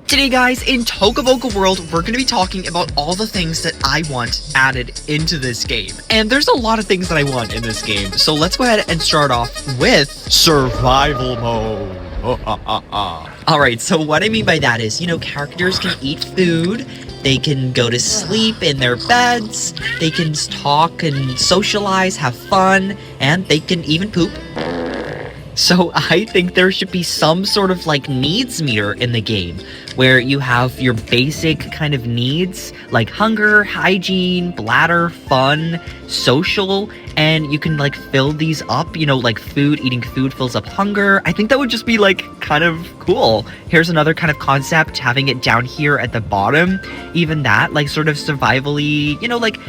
Today guys, in Toca World, we're going to be talking about all the things that I want added into this game. And there's a lot of things that I want in this game, so let's go ahead and start off with survival mode. Alright, so what I mean by that is, characters can eat food, they can go to sleep in their beds, they can talk and socialize, have fun, and they can even poop. So I think there should be some sort of needs meter in the game where you have your basic kind of needs like hunger, hygiene, bladder, fun, social, and you can fill these up, food, eating food fills up hunger. I think that would just be kind of cool. Here's another kind of concept, having it down here at the bottom. Even that, sort of survival-y,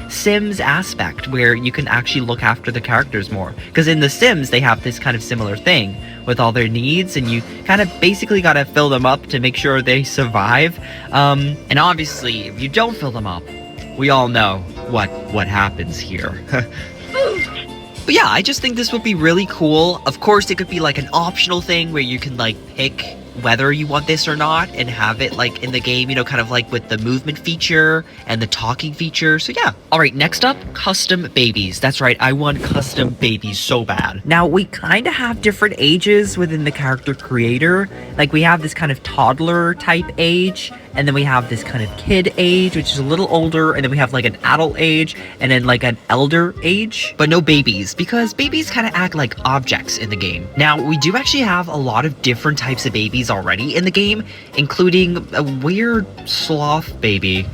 Sims aspect where you can actually look after the characters more. Because in The Sims, they have this kind of similar thing with all their needs, and you kind of basically gotta fill them up to make sure they survive. And obviously, if you don't fill them up, we all know what happens here. But yeah, I just think this would be really cool. Of course, it could be an optional thing where you can pick whether you want this or not and have it in the game, kind of with the movement feature and the talking feature. So yeah. All right, next up, custom babies. That's right, I want custom babies so bad. Now, we kind of have different ages within the character creator. We have this kind of toddler type age, and then we have this kind of kid age, which is a little older, and then we have an adult age, and then an elder age, but no babies, because babies kind of act like objects in the game. Now, we do actually have a lot of different types of babies already in the game, including a weird sloth baby.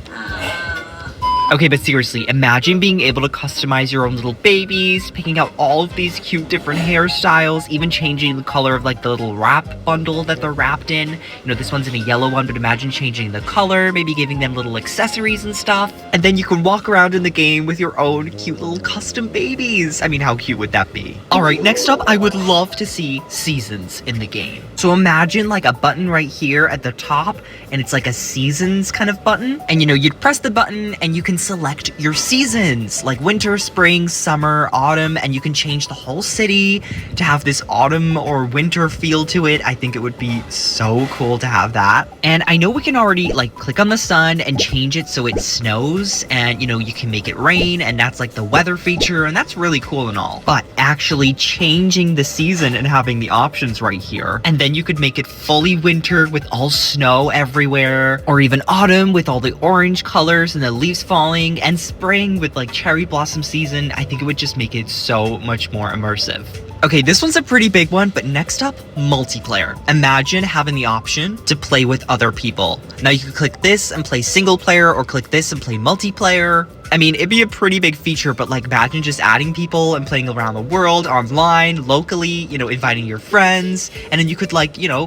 Okay, but seriously, imagine being able to customize your own little babies, picking out all of these cute different hairstyles, even changing the color of the little wrap bundle that they're wrapped in. This one's in a yellow one, but imagine changing the color, maybe giving them little accessories and stuff. And then you can walk around in the game with your own cute little custom babies. I mean, how cute would that be? Alright, next up, I would love to see seasons in the game. So imagine a button right here at the top, and it's a seasons kind of button. And you'd press the button and you can select your seasons, like winter, spring, summer, autumn, and you can change the whole city to have this autumn or winter feel to it. I think it would be so cool to have that. And I know we can already click on the sun and change it so it snows, and you can make it rain, and that's the weather feature, and that's really cool and all. But actually changing the season and having the options right here, and then you could make it fully winter with all snow everywhere, or even autumn with all the orange colors and the leaves falling, and spring with cherry blossom season. I think it would just make it so much more immersive. Okay, this one's a pretty big one, but next up, multiplayer. Imagine having the option to play with other people. Now you could click this and play single player, or click this and play multiplayer. I mean, it'd be a pretty big feature, but imagine just adding people and playing around the world, online, locally, inviting your friends, and then you could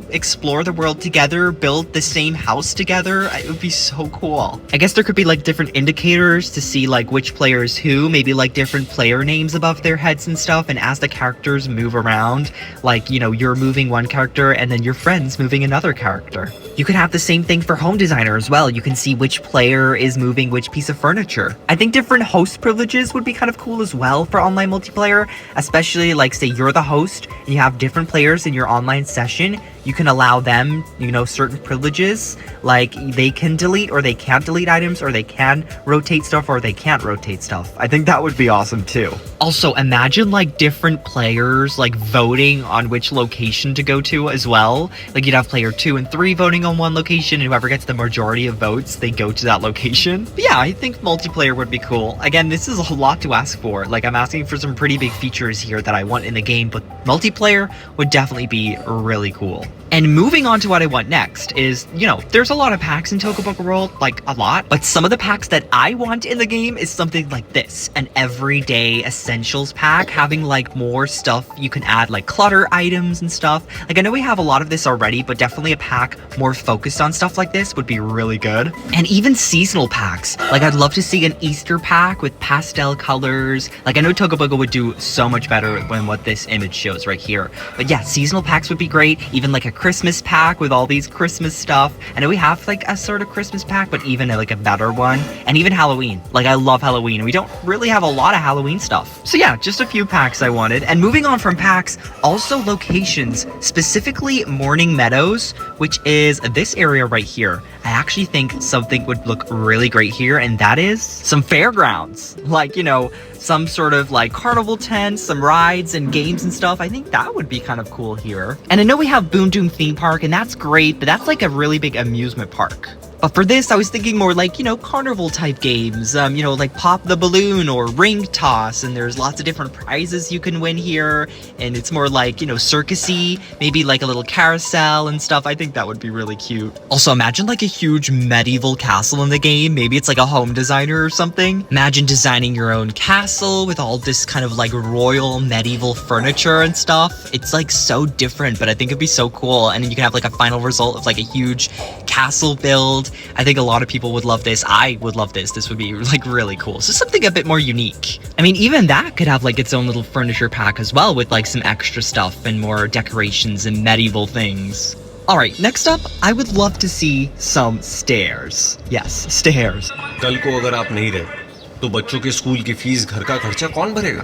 explore the world together, build the same house together. It would be so cool. I guess there could be different indicators to see which player is who, maybe different player names above their heads and stuff, and as the characters move around, you're moving one character and then your friend's moving another character. You could have the same thing for home designer as well. You can see which player is moving which piece of furniture. I think different host privileges would be kind of cool as well for online multiplayer, especially say you're the host and you have different players in your online session. You can allow them, certain privileges, they can delete or they can't delete items, or they can rotate stuff or they can't rotate stuff. I think that would be awesome too. Also, imagine different players voting on which location to go to as well. You'd have player 2 and 3 voting on one location, and whoever gets the majority of votes, they go to that location. But yeah, I think multiplayer would be cool. Again, this is a lot to ask for. I'm asking for some pretty big features here that I want in the game, but multiplayer would definitely be really cool. And moving on to what I want next is, there's a lot of packs in Toca World, a lot, but some of the packs that I want in the game is something like this, an everyday essentials pack, having more stuff you can add, clutter items and stuff. I know we have a lot of this already, but definitely a pack more focused on stuff like this would be really good. And even seasonal packs, I'd love to see an Easter pack with pastel colors. I know Toca would do so much better than what this image shows right here, but yeah, seasonal packs would be great, even a Christmas pack with all these Christmas stuff. I know we have like a sort of Christmas pack, but even like a better one. And even Halloween. Like, I love Halloween. We don't really have a lot of Halloween stuff. So yeah, just a few packs I wanted. And moving on from packs, also locations, specifically Morning Meadows, which is this area right here. I actually think something would look really great here, and that is some fairgrounds. Like, you know, some sort of like carnival tents, some rides and games and stuff. I think that would be kind of cool here. And I know we have Boondoom Theme Park, and that's great, but that's like a really big amusement park. But for this, I was thinking more like, you know, carnival type games, you know, like Pop the Balloon or Ring Toss, and there's lots of different prizes you can win here, and it's more like, you know, circusy, maybe like a little carousel and stuff. I think that would be really cute. Also, imagine like a huge medieval castle in the game. Maybe it's like a home designer or something. Imagine designing your own castle with all this kind of like royal medieval furniture and stuff. It's like so different, but I think it'd be so cool. And then you can have like a final result of like a huge castle build. I think a lot of people would love this. I would love this. This would be like really cool. So something a bit more unique. I mean, even that could have like its own little furniture pack as well, with like some extra stuff and more decorations and medieval things. All right, next up, I would love to see some stairs. Yes, stairs. कल को अगर आप नहीं रहे तो बच्चों के school की फीस घर का खर्चा कौन भरेगा?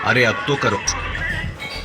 अरे अब तो करो.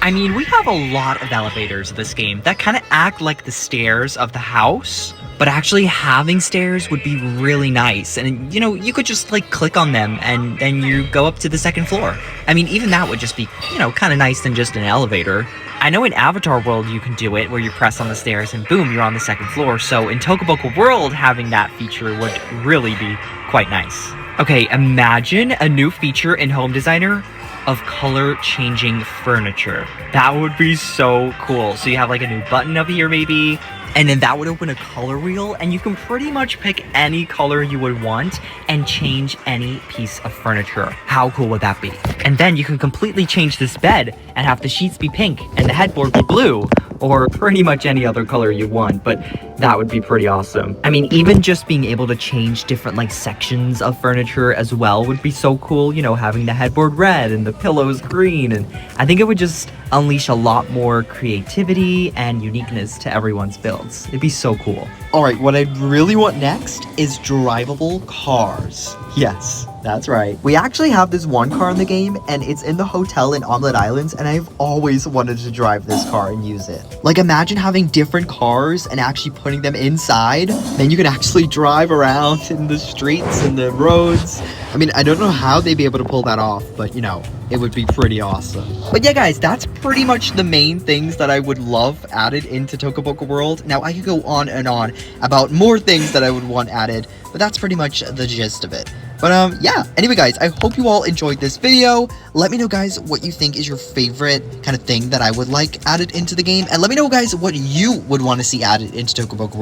I mean, we have a lot of elevators in this game that kind of act like the stairs of the house, but actually having stairs would be really nice. And, you know, you could just like click on them and then you go up to the second floor. I mean, even that would just be, you know, kind of nice than just an elevator. I know in Avatar World you can do it where you press on the stairs and boom, you're on the second floor. So in Tokoboka World, having that feature would really be quite nice. Okay, imagine a new feature in Home Designer of color changing furniture. That would be so cool. So you have like a new button up here maybe, and then that would open a color wheel and you can pretty much pick any color you would want and change any piece of furniture. How cool would that be? And then you can completely change this bed and have the sheets be pink and the headboard be blue, or pretty much any other color you want, but that would be pretty awesome. I mean, even just being able to change different like sections of furniture as well would be so cool, you know, having the headboard red and the pillows green, and I think it would just unleash a lot more creativity and uniqueness to everyone's builds. It'd be so cool. All right, what I really want next is drivable cars. Yes, that's right. We actually have this one car in the game, and it's in the hotel in Omelette Islands, and I've always wanted to drive this car and use it. Like, imagine having different cars and actually putting them inside. Then you can actually drive around in the streets and the roads. I mean, I don't know how they'd be able to pull that off, but, you know, it would be pretty awesome. But yeah, guys, that's pretty much the main things that I would love added into Tokoboka World. Now, I could go on and on about more things that I would want added, but that's pretty much the gist of it. But yeah, anyway guys, I hope you all enjoyed this video. Let me know guys what you think is your favorite kind of thing that I would like added into the game, and let me know guys what you would want to see added into Tokoboka World.